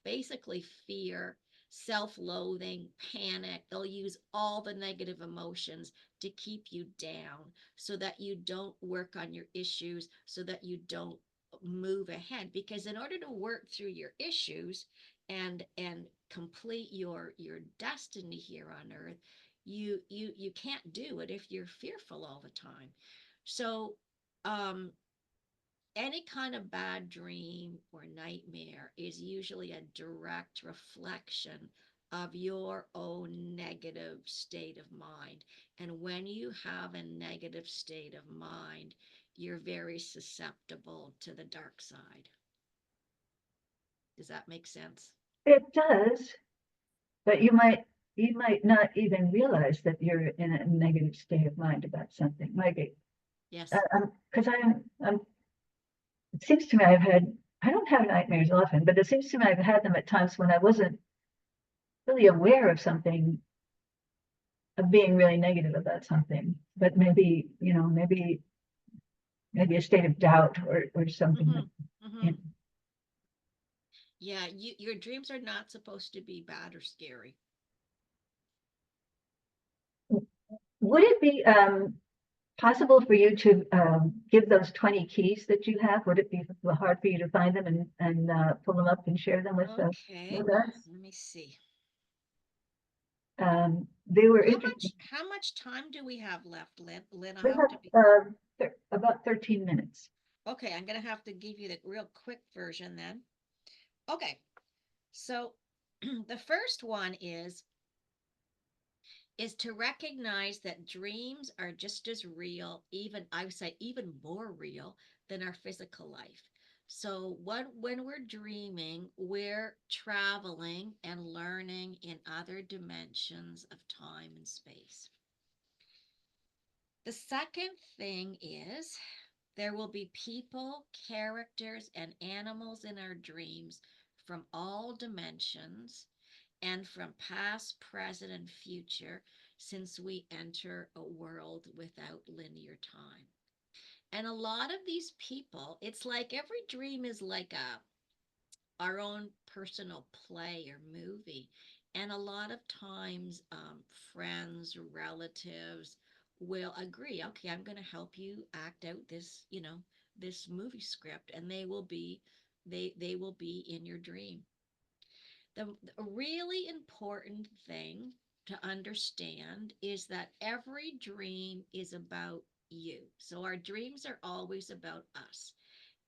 basically fear, self-loathing, panic. They'll use all the negative emotions to keep you down so that you don't work on your issues, so that you don't move ahead. Because in order to work through your issues and complete your destiny here on earth, you can't do it if you're fearful all the time. So um any kind of bad dream or nightmare is usually a direct reflection of your own negative state of mind. And when you have a negative state of mind, you're very susceptible to the dark side. Does that make sense? It does, but you might not even realize that you're in a negative state of mind about something. Like, Yes. because I'm it seems to me I don't have nightmares often, but it seems to me I've had them at times when I wasn't really aware of something, of being really negative about something, but maybe, maybe a state of doubt or something like, Mm-hmm. you Mm-hmm. Yeah, your dreams are not supposed to be bad or scary. know. Would it be possible for you to give those 20 keys that you have? Would it be hard for you to find them and pull them up and share them Okay, with us? let me see. They were How interesting. much how much time do we have left, Lynn? Lynn, I We have to be have about 13 minutes. okay. I'm gonna have to give you the real quick version then. Okay, so the first one is to recognize that dreams are just as real, even I would say even more real than our physical life. So when we're dreaming, we're traveling and learning in other dimensions of time and space. The second thing is there will be people, characters, and animals in our dreams from all dimensions and from past, present, and future since we enter a world without linear time. And a lot of these people, it's like every dream is like our own personal play or movie. And a lot of times, friends, relatives will agree, okay, I'm going to help you act out this, this movie script, and they will be in your dream. The really important thing to understand is that every dream is about you. So our dreams are always about us.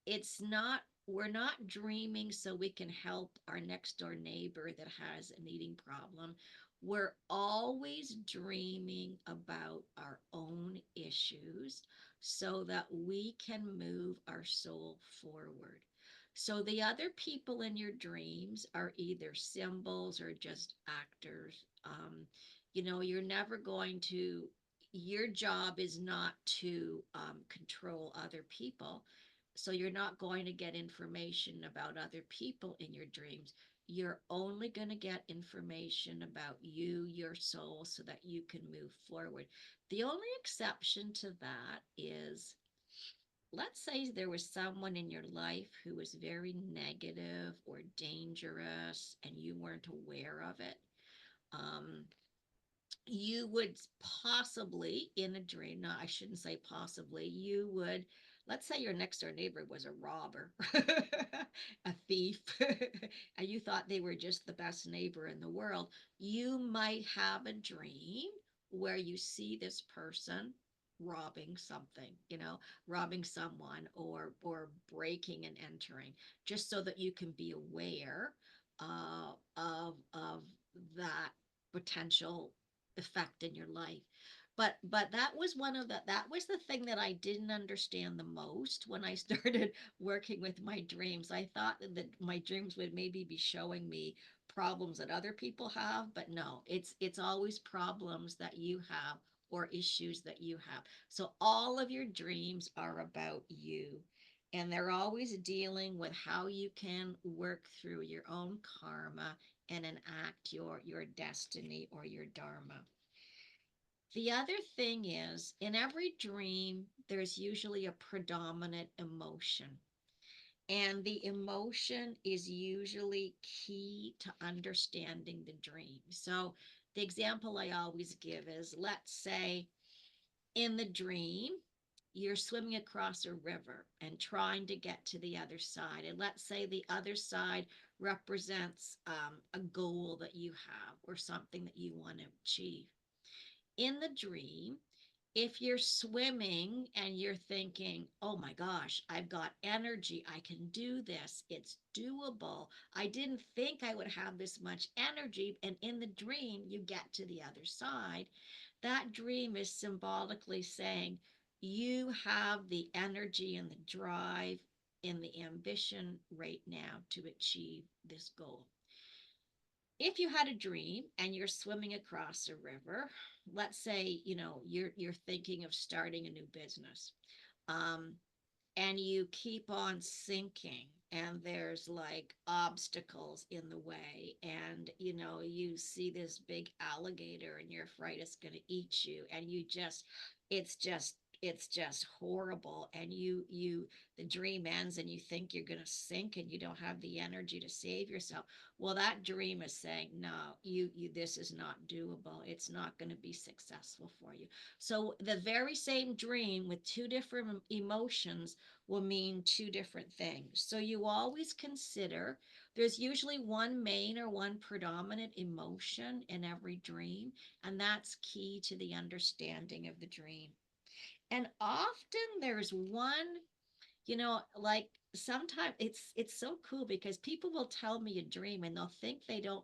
It's not, we're not dreaming so we can help our next door neighbor that has an eating problem. We're always dreaming about our own issues so that we can move our soul forward. So the other people in your dreams are either symbols or just actors. You're never going to, your job is not to control other people. So you're not going to get information about other people in your dreams. You're only going to get information about you, your soul, so that you can move forward. The only exception to that is, let's say there was someone in your life who was very negative or dangerous and you weren't aware of it. Um, you would possibly in a dream, no, I shouldn't say possibly, you would, let's say your next door neighbor was a robber, a thief, and you thought they were just the best neighbor in the world. You might have a dream where you see this person robbing something, robbing someone or breaking and entering, just so that you can be aware of that potential effect in your life. But that was that was the thing that I didn't understand the most when I started working with my dreams. I thought that my dreams would maybe be showing me problems that other people have, but no, it's always problems that you have or issues that you have. So all of your dreams are about you, and they're always dealing with how you can work through your own karma and enact your destiny or your dharma. The other thing is, in every dream, there's usually a predominant emotion. And the emotion is usually key to understanding the dream. So, the example I always give is, let's say in the dream, you're swimming across a river and trying to get to the other side. And let's say the other side represents a goal that you have or something that you want to achieve. In the dream, if you're swimming and you're thinking, oh my gosh, I've got energy, I can do this, it's doable. I didn't think I would have this much energy. And in the dream, you get to the other side. That dream is symbolically saying, you have the energy and the drive and the ambition right now to achieve this goal. If you had a dream and you're swimming across a river, let's say, you're thinking of starting a new business, um, and you keep on sinking and there's like obstacles in the way, and you see this big alligator and you're afraid it's going to eat you, and it's just it's just horrible, and the dream ends and you think you're going to sink and you don't have the energy to save yourself. Well, that dream is saying, no, you this is not doable, it's not going to be successful for you. So the very same dream with two different emotions will mean two different things. So you always consider, there's usually one main or one predominant emotion in every dream, and that's key to the understanding of the dream. And often there's one, like sometimes it's so cool because people will tell me a dream and they'll think they don't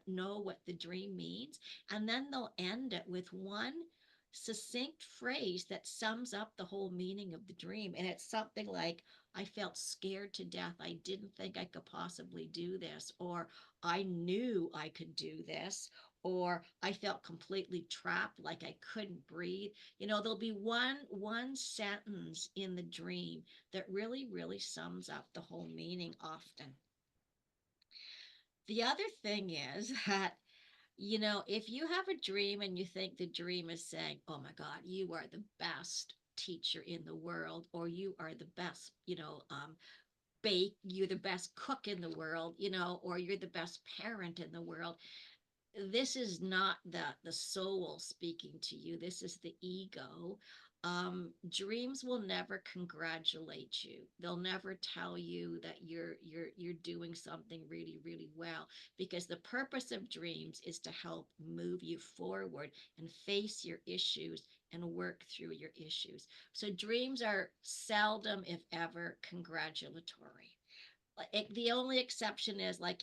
know what the dream means, and then they'll end it with one succinct phrase that sums up the whole meaning of the dream. And it's something like, I felt scared to death, I didn't think I could possibly do this, or I knew I could do this, or I felt completely trapped, like I couldn't breathe. There'll be one sentence in the dream that really sums up the whole meaning often. The other thing is that, if you have a dream and you think the dream is saying, oh my God, you are the best teacher in the world, or you are the best, you're the best cook in the world, or you're the best parent in the world, this is not the soul speaking to you, this is the ego. Dreams will never congratulate you, they'll never tell you that you're doing something really well, because the purpose of dreams is to help move you forward and face your issues and work through your issues. So dreams are seldom, if ever, congratulatory. The only exception is, like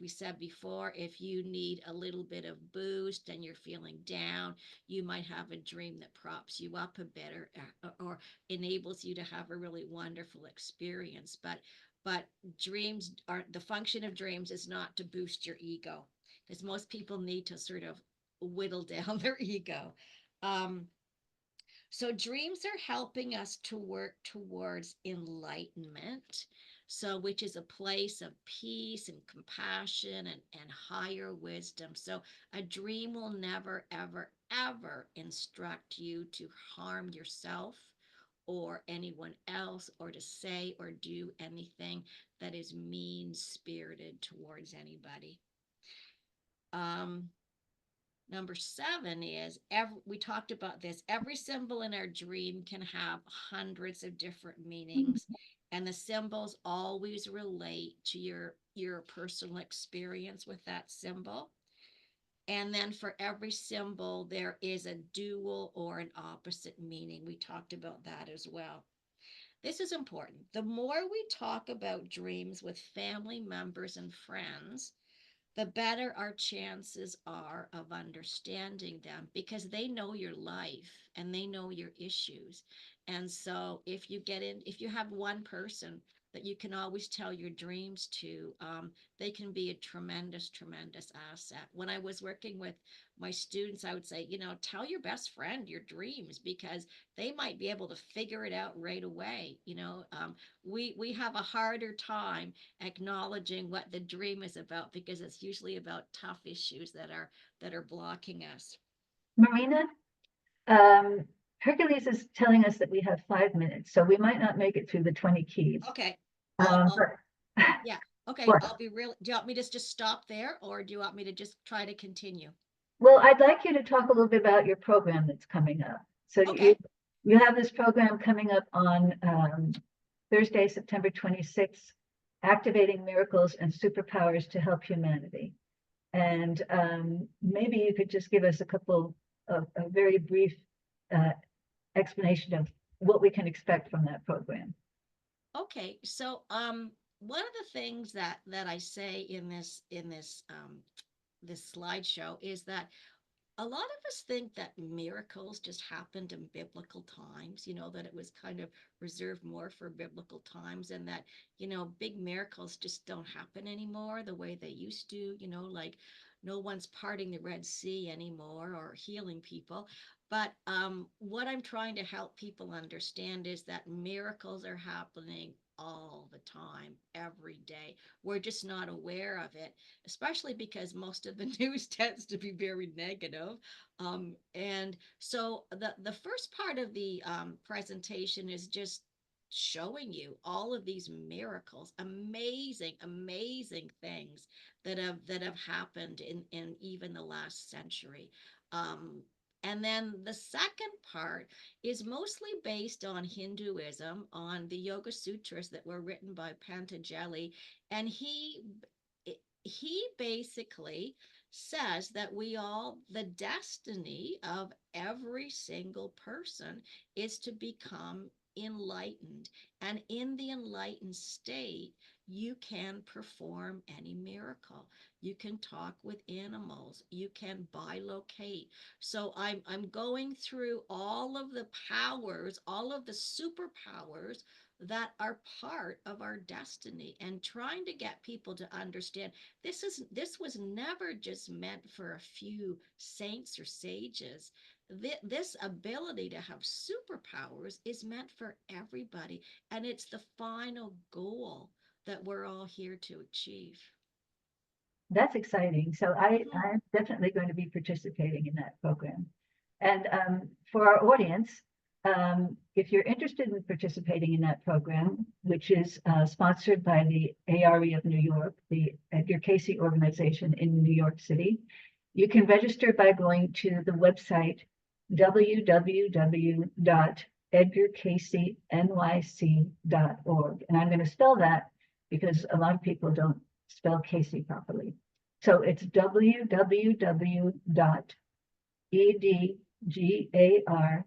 we said before, if you need a little bit of boost and you're feeling down, you might have a dream that props you up a bit, or enables you to have a really wonderful experience. But dreams aren't, the function of dreams is not to boost your ego, because most people need to sort of whittle down their ego. So dreams are helping us to work towards enlightenment. So, which is a place of peace and compassion and higher wisdom. So a dream will never, ever instruct you to harm yourself or anyone else, or to say or do anything that is mean spirited towards anybody. Number 7 is, we talked about this, every symbol in our dream can have hundreds of different meanings, and the symbols always relate to your personal experience with that symbol. And then for every symbol, there is a dual or an opposite meaning. We talked about that as well. This is important. The more we talk about dreams with family members and friends, the better our chances are of understanding them, because they know your life and they know your issues. And so if you have one person that you can always tell your dreams to, they can be a tremendous, tremendous asset. When I was working with my students, I would say, tell your best friend your dreams, because they might be able to figure it out right away. We have a harder time acknowledging what the dream is about, because it's usually about tough issues that are blocking us. Marina, Hercules is telling us that we have 5 minutes, so we might not make it through the 20 keys. Okay. Yeah. Okay. What? I'll be real. Do you want me to just stop there, or do you want me to just try to continue? Well, I'd like you to talk a little bit about your program that's coming up. So Okay. you have this program coming up on Thursday, September 26th, Activating Miracles and Superpowers to Help Humanity. And maybe you could just give us a very brief explanation of what we can expect from that program. Okay, so one of the things that I say in this this slideshow is that a lot of us think that miracles just happened in biblical times, that it was kind of reserved more for biblical times, and that, big miracles just don't happen anymore the way they used to, like no one's parting the Red Sea anymore or healing people. But what I'm trying to help people understand is that miracles are happening all the time, every day. We're just not aware of it, especially because most of the news tends to be very negative. And so the first part of the presentation is just showing you all of these miracles, amazing, amazing things that have happened in even the last century. And then the second part is mostly based on Hinduism, on the Yoga Sutras that were written by Patanjali, and he basically says that the destiny of every single person is to become enlightened, and in the enlightened state you can perform any miracle. You can talk with animals, you can bilocate. So I'm going through all of the powers, all of the superpowers that are part of our destiny, and trying to get people to understand this was never just meant for a few saints or sages. This ability to have superpowers is meant for everybody, and it's the final goal that we're all here to achieve. That's exciting. So I'm definitely going to be participating in that program. And for our audience, if you're interested in participating in that program, which is sponsored by the ARE of New York, the Edgar Cayce organization in New York City, you can register by going to the website www.edgarcaycenyc.org. And I'm going to spell that because a lot of people don't spell Casey properly. So it's www.edgarcaycenyc.org.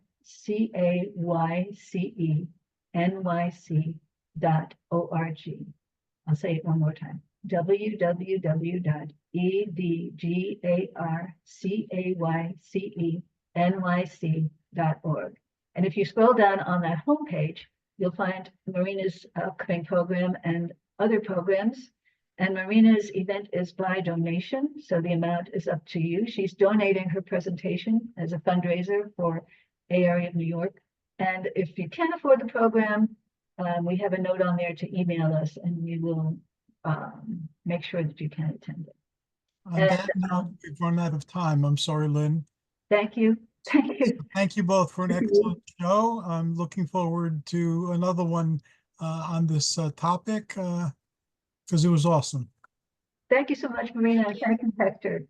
I'll say it one more time. www.edgarcaycenyc.org. And if you scroll down on that homepage, you'll find Marina's upcoming program and other programs. And Marina's event is by donation, so the amount is up to you. She's donating her presentation as a fundraiser for ARE of New York. And if you can't afford the program, we have a note on there to email us, and we will make sure that you can attend it. On that note, we've run out of time. I'm sorry, Lynn. Thank you. Thank you. Thank you both for an excellent show. I'm looking forward to another one on this topic because it was awesome. Thank you so much, Marina. Thank you, Hector.